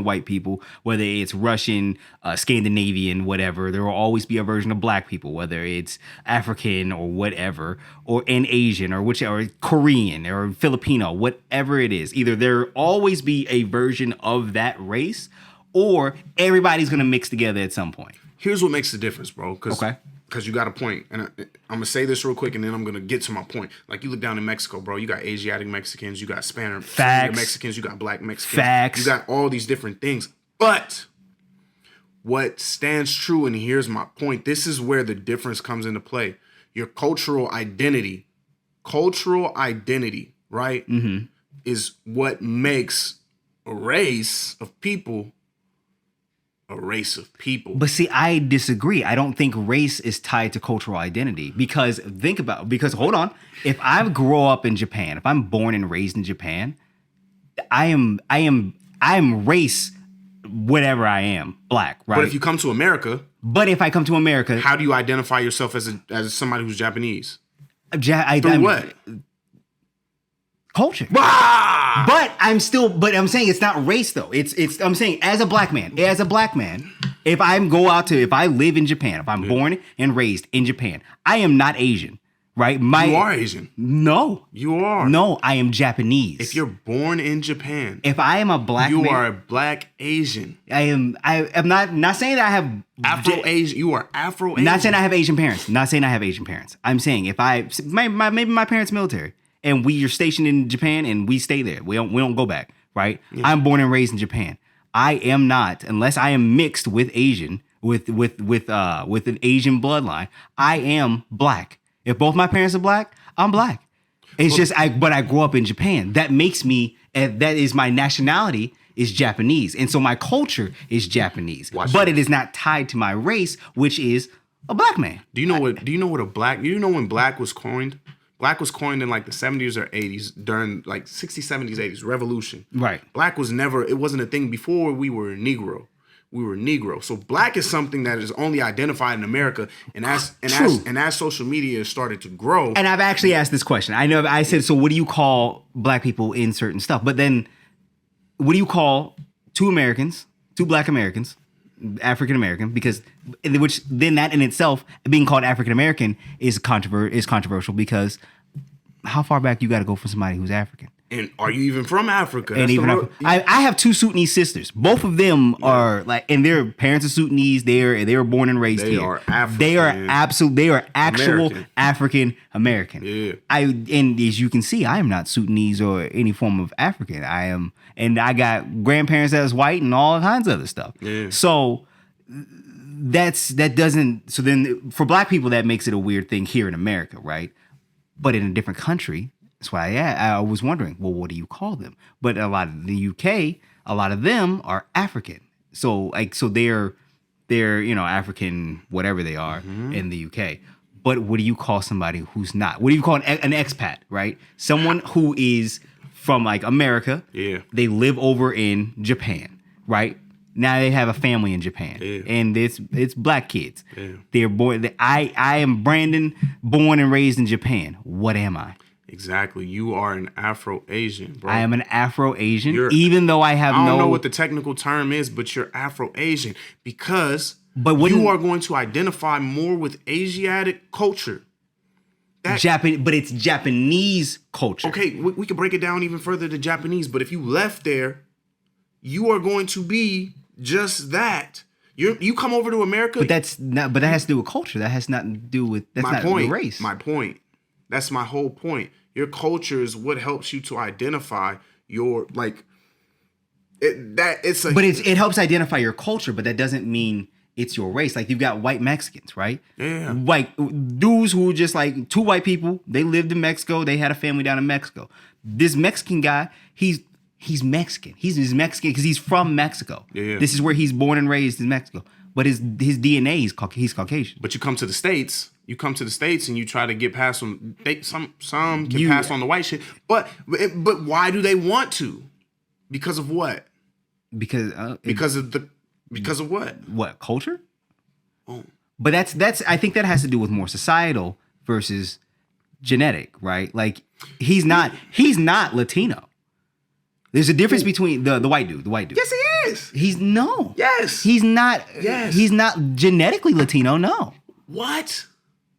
white people, whether it's Russian, Scandinavian, whatever. There will always be a version of black people, whether it's African or whatever, or an Asian or whichever, Korean or Filipino, whatever it is. Either there will always be a version of that race, or everybody's gonna mix together at some point. Here's what makes the difference, bro. Okay. Because you got a point. And I'm going to say this real quick, and then I'm going to get to my point. Like, you look down in Mexico, bro. You got Asiatic Mexicans. You got Spanish Mexicans. You got black Mexicans. Facts. You got all these different things. But what stands true, and here's my point. This is where the difference comes into play. Your cultural identity, right, is what makes a race of people a race of people. But see, I disagree. I don't think race is tied to cultural identity because hold on. If I grow up in Japan, if I'm born and raised in Japan, I am race, whatever I am, black, right? But if you come to America, how do you identify yourself as somebody who's Japanese? Through what? Culture. Ah! But I'm saying it's not race though. I'm saying as a black man, if I live in Japan, if I'm born and raised in Japan, I am not Asian, right? You are Asian. No. You are. No, I am Japanese. If you're born in Japan, if I am a black man, you are a black Asian. I'm not saying that I have Afro-Asian. You are Afro-Asian. Not saying I have Asian parents. I'm saying if maybe my parents military. And you're stationed in Japan, and we stay there. We don't go back, right? Yeah. I'm born and raised in Japan. I am not, unless I am mixed with Asian, with an Asian bloodline. I am black. If both my parents are black, I'm black. But I grew up in Japan. That makes me. That is my nationality is Japanese, and so my culture is Japanese. It is not tied to my race, which is a black man. Do you know when black was coined? Black was coined in like the 70s or 80s during like 60s, 70s, 80s, revolution. Right. Black was it wasn't a thing before we were Negro. We were Negro. So black is something that is only identified in America. And as social media started to grow. And I've actually asked this question. I said, so what do you call black people in certain stuff? But then what do you call two black Americans, African American, which then that in itself, being called African American is controversial because how far back you got to go for somebody who's African? And are you even from Africa? I have two Sudanese sisters. Both of them are and their parents are Sudanese. They were born and raised here. Are African. They are actual African American. Yeah. And as you can see, I am not Sudanese or any form of African. I got grandparents that was white and all kinds of other stuff. Yeah. So so then for black people that makes it a weird thing here in America, right? But in a different country, that's why I was wondering, well, what do you call them? But a lot of the UK, a lot of them are African. So they're African, whatever they are in the UK. But what do you call somebody who's not? What do you call an expat, right? Someone who is from like America. Yeah. They live over in Japan, right? Now they have a family in Japan, and it's black kids. Yeah. They're born. I am Brandon, born and raised in Japan. What am I? Exactly. You are an Afro-Asian, bro. I am an Afro-Asian, even though I don't know what the technical term is, but you're Afro-Asian because you are going to identify more with Asiatic culture. But it's Japanese culture. Okay, we can break it down even further to Japanese, but if you left there, you are going to be just that. You come over to America, but that has to do with culture. That has nothing to do with race. My point. That's my whole point. Your culture is what helps you to identify your it helps identify your culture, but that doesn't mean it's your race. Like you've got white Mexicans, right? Yeah. White dudes who just like two white people. They lived in Mexico. They had a family down in Mexico. This Mexican guy, he's Mexican. He's Mexican because he's from Mexico. Yeah. This is where he's born and raised in Mexico. But his DNA is he's Caucasian. But you come to the States. And you try to get past them. Some can pass on the white shit. But why do they want to? Because of what? Because of Because of what? What, culture? Oh. But that's I think that has to do with more societal versus genetic, right? Like he's not Latino. There's a difference between the white dude. Yes, he is. He's no. Yes. He's not. Yes. He's not genetically Latino. No. What?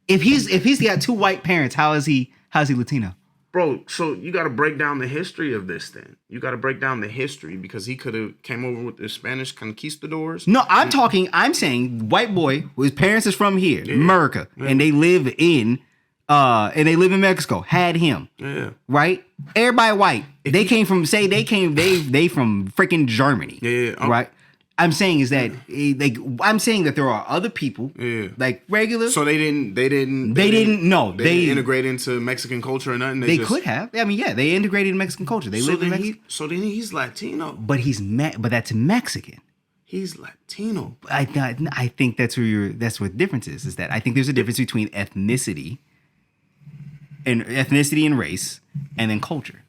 If he's got 2 white parents, how's he Latino? Bro, so you got to break down the history of this then. You got to break down the history because he could have came over with the Spanish conquistadors. No, I'm saying white boy whose parents is from here, America, and they live in Mexico, had him. Yeah. Right? Everybody white. They came from freaking Germany. Yeah. Right? I'm saying is that there are other people like regular. So they didn't integrate into Mexican culture or nothing. They could have. I mean, yeah, they integrated in Mexican culture. They live in Mexico. So then he's Latino. But that's Mexican. He's Latino. I think that's where the difference is. Is that I think there's a difference between ethnicity and race, and then culture.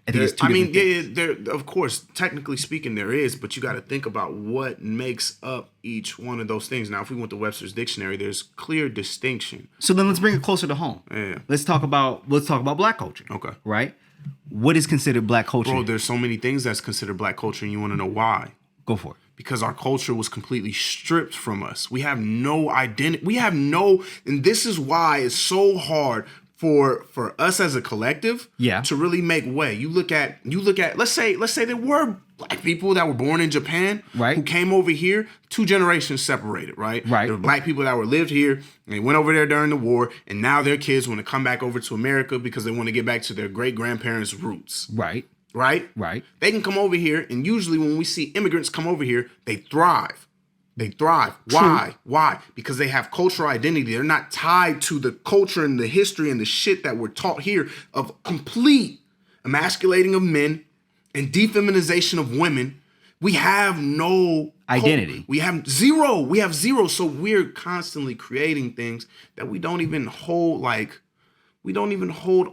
I think it's two different things. There, of course, technically speaking, there is, but you got to think about what makes up each one of those things. Now, if we went to Webster's dictionary, there's clear distinction. So then let's bring it closer to home. Yeah. Let's talk about Black culture. Okay. Right? What is considered Black culture? Bro, there's so many things that's considered Black culture, and you want to know why? Go for it. Because our culture was completely stripped from us. We have no identity. And this is why it's so hard for us as a collective to really make way. You look at let's say there were Black people that were born in Japan, right, who came over here, 2 generations separated, right? There were Black people that lived here and they went over there during the war, and now their kids want to come back over to America because they want to get back to their great grandparents' roots. Right? They can come over here, and usually when we see immigrants come over here, they thrive. Why? Why? Because they have cultural identity. They're not tied to the culture and the history and the shit that we're taught here of complete emasculating of men and defeminization of women. We have no identity. We have zero. So we're constantly creating things that we don't even hold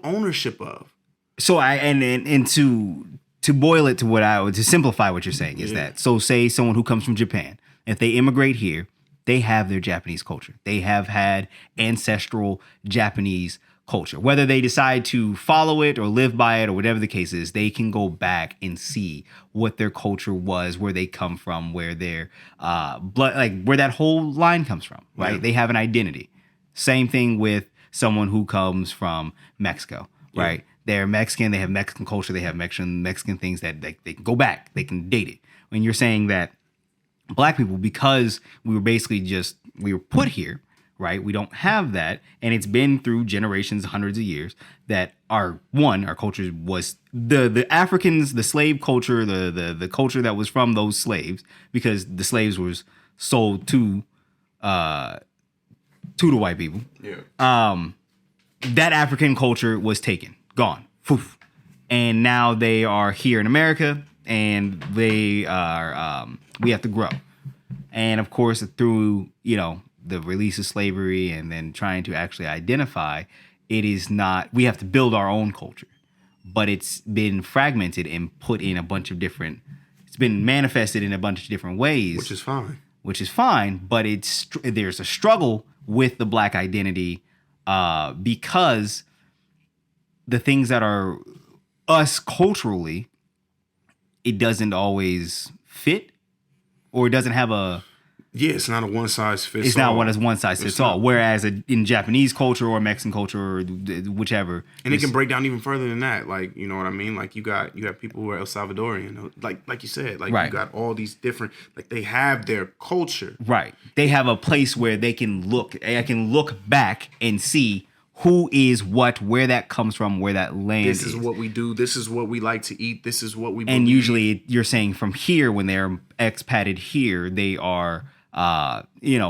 ownership of. So to boil it to simplify what you're saying is that, so say someone who comes from Japan, if they immigrate here, they have their Japanese culture. They have had ancestral Japanese culture. Whether they decide to follow it or live by it or whatever the case is, they can go back and see what their culture was, where they come from, where their blood, like where that whole line comes from, right? Yeah. They have an identity. Same thing with someone who comes from Mexico, right? They're Mexican, they have Mexican culture, they have Mexican things that they can go back, they can date it. When you're saying that Black people, because we were put here, right? We don't have that, and it's been through generations, hundreds of years, that our culture was the Africans, the slave culture, the culture that was from those slaves, because the slaves was sold to the white people. Yeah. That African culture was taken, gone, poof, and now they are here in America, and they are we have to grow. And of course, through, the release of slavery and then trying to actually identify, we have to build our own culture. But it's been fragmented and put in it's been manifested in a bunch of different ways. Which is fine, but there's a struggle with the Black identity because the things that are us culturally, it doesn't always fit, or it doesn't have it's not a one size fits all. It's not one size fits all. Whereas in Japanese culture or Mexican culture or whichever, and it can break down even further than that. Like, you know what I mean? Like you got people who are El Salvadorian, like you said, like you got all these different, like they have their culture. Right. They have a place where they can look. I can look back and see who is what, where that comes from, where that land is. This is what we do. This is what we like to eat. This is what we believe. And usually you're saying from here, when they're expated here, they are,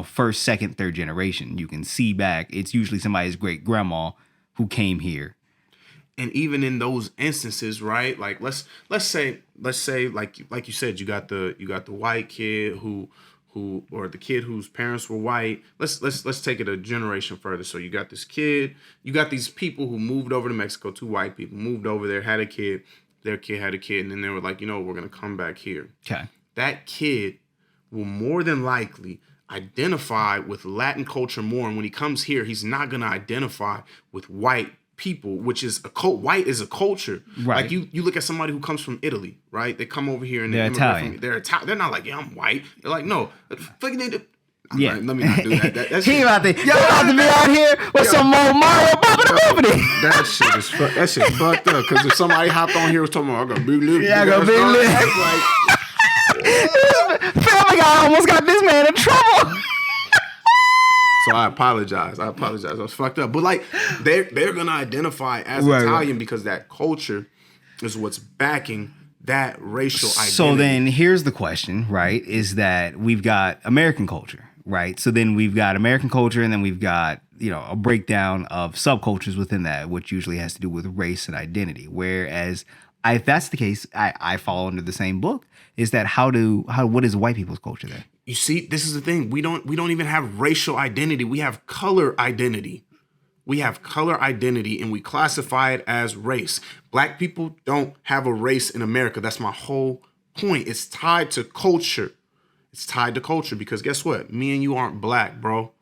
first, second, third generation. You can see back. It's usually somebody's great grandma who came here. And even in those instances, right? Like let's say like you said, you got the white kid who or the kid whose parents were white. Let's take it a generation further. So you got this kid, you got these people who moved over to Mexico, 2 white people moved over there, had a kid, their kid had a kid, and then they were like, we're gonna come back here. Okay. That kid will more than likely identify with Latin culture more. And when he comes here, he's not going to identify with white people, which is white is a culture. Right. Like you look at somebody who comes from Italy, right? They come over here and They're Italian. They're Italian. They're not like, yeah, I'm white. They're like, no, fucking Yeah. Right, let me not do that. That's He about to be out here with some more Mario Bubbly. that shit fucked up. Because if somebody hopped on here was talking about, I got big lips. Yeah, I got big lips. Family Guy almost got this man in trouble. So I apologize. I was fucked up. But like they're gonna identify as Italian because that culture is what's backing that racial identity. So then here's the question, right? Is that we've got American culture, right? So then we've got American culture, and then we've got, you know, a breakdown of subcultures within that, which usually has to do with race and identity. Whereas if that's the case, I fall under the same book. Is that what is white people's culture then? You see, this is the thing. We don't even have racial identity. We have color identity. We have color identity, and we classify it as race. Black people don't have a race in America. That's my whole point. It's tied to culture. It's tied to culture because guess what? Me and you aren't black, bro.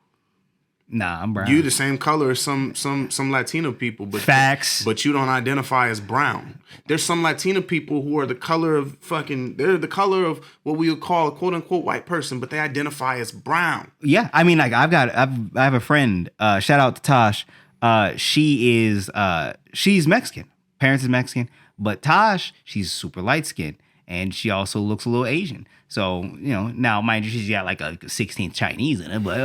Nah, I'm brown. You the same color as some Latino people, but facts. But you don't identify as brown. There's some Latino people who are the color of they're the color of what we would call a quote unquote white person, but they identify as brown. Yeah, I mean, like I have a friend. Shout out to Tosh. She's Mexican. Parents is Mexican, but Tosh, she's super light skinned, and she also looks a little Asian. So, you know, now mind you, she's got like a 16th Chinese in it, but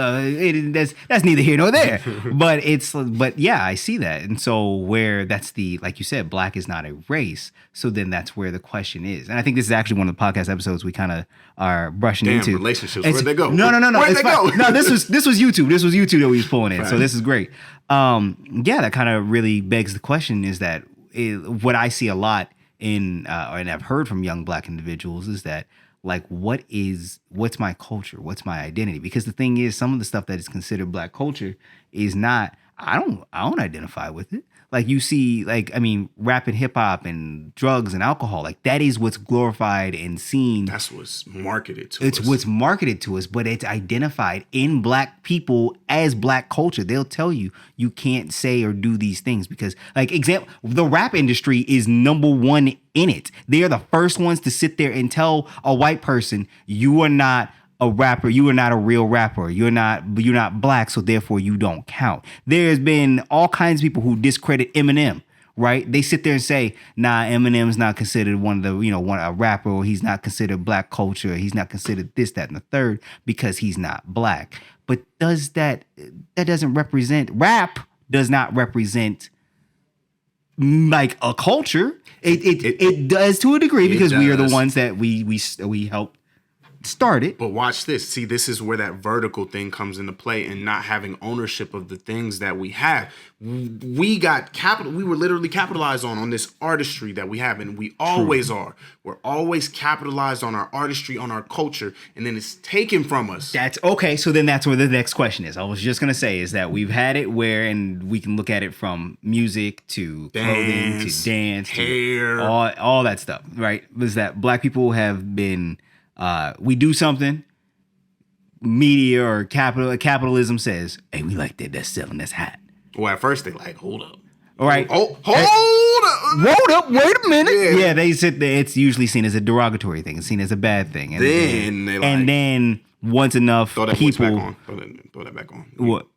that's neither here nor there. but yeah, I see that. And so where that's like you said, black is not a race. So then that's where the question is. And I think this is actually one of the podcast episodes we kind of are brushing into. Relationships. Where'd they go? No. Where'd they go? No, this was YouTube. This was YouTube that we was pulling in. Right. So this is great. Yeah, that kind of really begs the question is that what I see a lot and I've heard from young black individuals is that, like, what's my culture? What's my identity? Because the thing is, some of the stuff that is considered black culture is not, I don't identify with it. Like you see, like, I mean, rap and hip hop and drugs and alcohol, like that is what's glorified and seen. That's what's marketed to us. It's what's marketed to us, but it's identified in black people as black culture. They'll tell you can't say or do these things because, like, example, the rap industry is number one in it. They are the first ones to sit there and tell a white person, you are not a rapper, you are not a real rapper, you're not black, so therefore you don't count. There's been all kinds of people who discredit Eminem, right? They sit there and say, nah, Eminem's not considered a rapper, or he's not considered black culture, he's not considered this, that, and the third because he's not black. But that doesn't represent, rap does not represent like a culture. It does to a degree because we are the ones that we help started. But watch this. See, this is where that vertical thing comes into play and not having ownership of the things that we have. We were literally capitalized on this artistry that we have, and we always are. We're always capitalized on our artistry, on our culture, and then it's taken from us. That's okay. So then that's where the next question is. I was just going to say is that we've had it where, and we can look at it from music to clothing to dance, hair, to all that stuff, right? Was that black people have been, we do something, media or capitalism says, hey, we like that. That's selling. That's hot. Well, at first they like, hold up. All right. Hold up. Wait a minute. Yeah, they sit there. It's usually seen as a derogatory thing. It's seen as a bad thing. And then once enough throw that people. Back on. Throw that back on. What?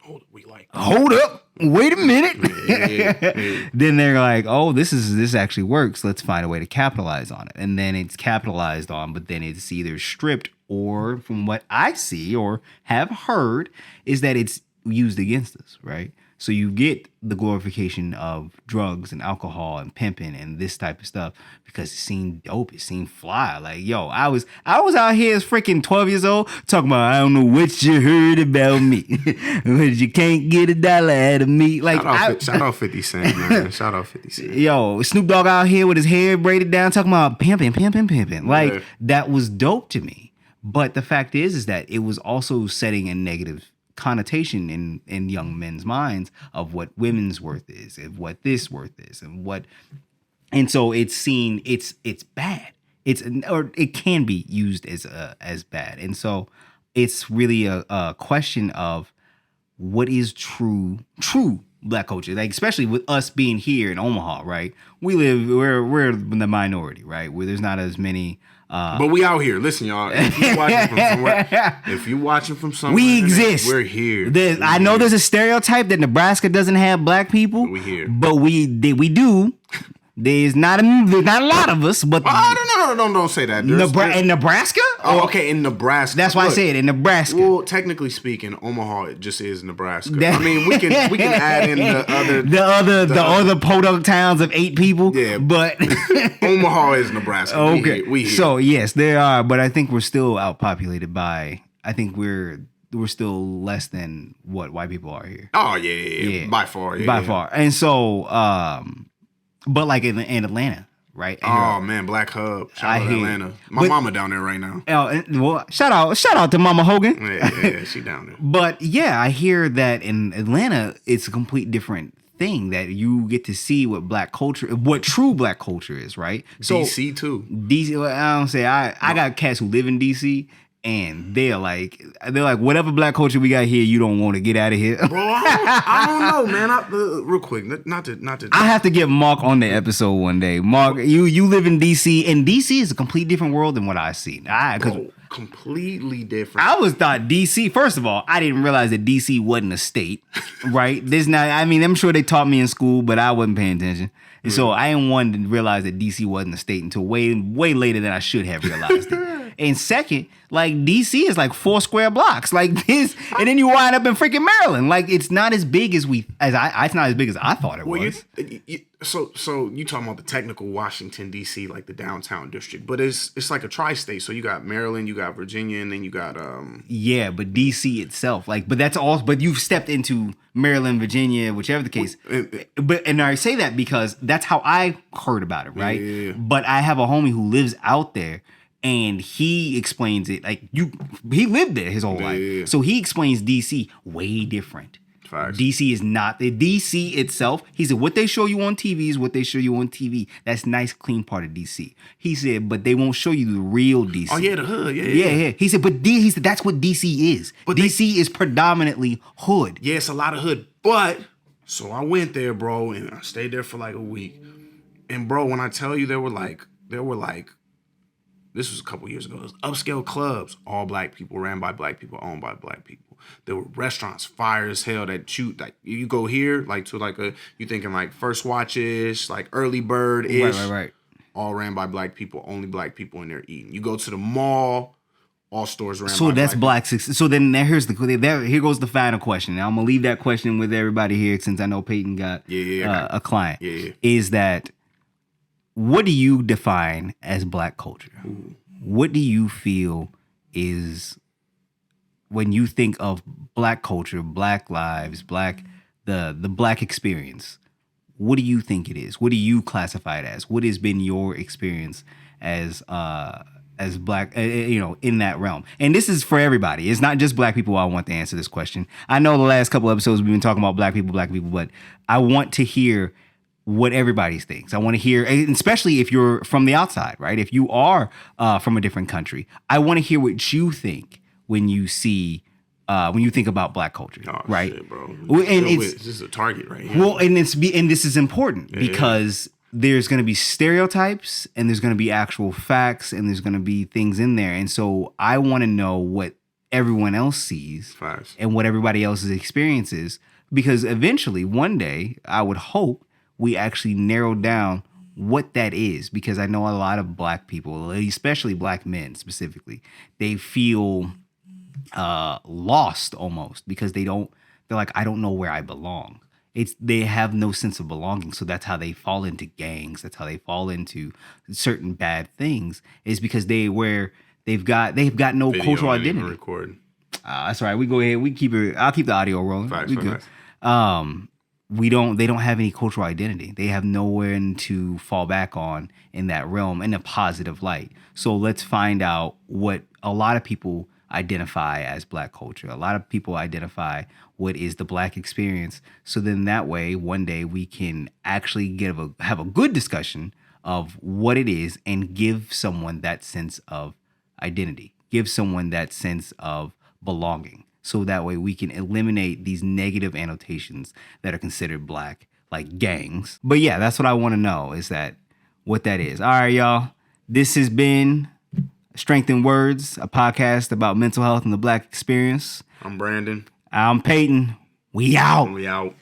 Hold up. We like. Hold up. Wait a minute. Yeah. Then they're like, oh, this actually works. Let's find a way to capitalize on it. And then it's capitalized on, but then it's either stripped or, from what I see or have heard, is that it's used against us, right? So you get the glorification of drugs and alcohol and pimping and this type of stuff because it seemed dope, it seemed fly. Like, yo, I was out here as freaking 12 years old talking about, I don't know what you heard about me, but you can't get $1 out of me. Like, shout out 50 Cent, man. Shout out 50 Cent. Yo, Snoop Dogg out here with his hair braided down talking about pimping. Like, that was dope to me. But the fact is that it was also setting a negative connotation in young men's minds of what women's worth is and what this worth is and so it's seen, it's bad. or it can be used as bad. And so it's really a question of what is true Black culture, like especially with us being here in Omaha, right? We're the minority, right? Where there's not as many. But we out here. Listen, y'all. If you watching from somewhere, we exist. We're here. I know there's a stereotype that Nebraska doesn't have black people. We here, but we do. There's not a lot of us, but don't say that. In Nebraska? Oh, okay, in Nebraska. That's why I said in Nebraska. Well, technically speaking, Omaha it just is Nebraska. I mean, we can add in the other podunk towns of 8 people. Yeah, but Omaha is Nebraska. Okay, we here. So yes, there are, but I think we're still outpopulated by. I think we're still less than what white people are here. Oh yeah. By far, far, and so. But like in Atlanta, right? Oh man, Black Hub. Shout out to Atlanta. My mama down there right now. Well, shout out to Mama Hogan. Yeah, she down there. But yeah, I hear that in Atlanta, it's a complete different thing that you get to see what true Black culture is, right? So DC too. DC. Well, I don't say I got cats who live in DC. And they're like whatever Black culture we got here, you don't want to get out of here, bro. I don't know, man. Real quick, not to. I have to get Mark on the episode one day. Mark, you live in DC, and DC is a complete different world than what I see. Completely different. I always thought DC. First of all, I didn't realize that DC wasn't a state, right? There's not. I mean, I'm sure they taught me in school, but I wasn't paying attention. And so I didn't want to realize that DC wasn't a state until way later than I should have realized it. And second, like DC is like 4 square blocks, like this, and then you wind up in freaking Maryland. Like it's not as big as it's not as big as I thought it was. So you talking about the technical Washington DC, like the downtown district, but it's like a tri-state. So you got Maryland, you got Virginia, and then you got yeah, but DC itself, like, but that's all. But you've stepped into Maryland, Virginia, whichever the case. And I say that because that's how I heard about it, right? Yeah. But I have a homie who lives out there. And he explains it like he lived there his whole life. Yeah. So he explains DC way different. Facts. DC is not the DC itself. He said what they show you on TV is what they show you on TV. That's nice, clean part of DC. He said, but they won't show you the real DC. Oh yeah, the hood. Yeah. He said, but he said that's what DC is. But DC is predominantly hood. Yeah, it's a lot of hood. But so I went there, bro, and I stayed there for like a week. And bro, when I tell you there were like. This was a couple years ago. It was upscale clubs, all black people, ran by black people, owned by black people. There were restaurants, fire as hell that shoot. Like you go here, like to like you thinking like First Watch-ish, like Early Bird-ish. Right. All ran by black people, only black people in there eating. You go to the mall, all stores ran by black people. So that's black success. So then here goes the final question. Now I'm gonna leave that question with everybody here since I know Payton got a client. Yeah. Is that what do you define as black culture? Ooh. What do you feel is when you think of black culture, black lives, the black experience? What do you think it is? What do you classify it as? What has been your experience as black, in that realm? And this is for everybody. It's not just black people. I want to answer this question. I know the last couple episodes we've been talking about black people, but I want to hear what everybody thinks. I want to hear, especially if you're from the outside, right? If you are from a different country, I want to hear what you think when you see, when you think about black culture, right? Shit, bro. And this is a target right here. Well, and this is important because there's going to be stereotypes and there's going to be actual facts and there's going to be things in there. And so I want to know what everyone else sees and what everybody else's experience is, because eventually one day I would hope we actually narrow down what that is, because I know a lot of black people, especially black men specifically, they feel lost almost because they're like, I don't know where I belong. They have no sense of belonging. So that's how they fall into gangs. That's how they fall into certain bad things, is because they've got no cultural identity. That's right. We go ahead. We keep it. I'll keep the audio rolling. We good. They don't have any cultural identity. They have nowhere to fall back on in that realm in a positive light. So let's find out what a lot of people identify as black culture. A lot of people identify what is the black experience. So then that way, one day we can actually have a good discussion of what it is and give someone that sense of identity, give someone that sense of belonging. So that way we can eliminate these negative annotations that are considered black, like gangs. But yeah, that's what I want to know, is that what that is. All right, y'all. This has been Strength in Words, a podcast about mental health and the black experience. I'm Brandon. I'm Payton. We out. We out.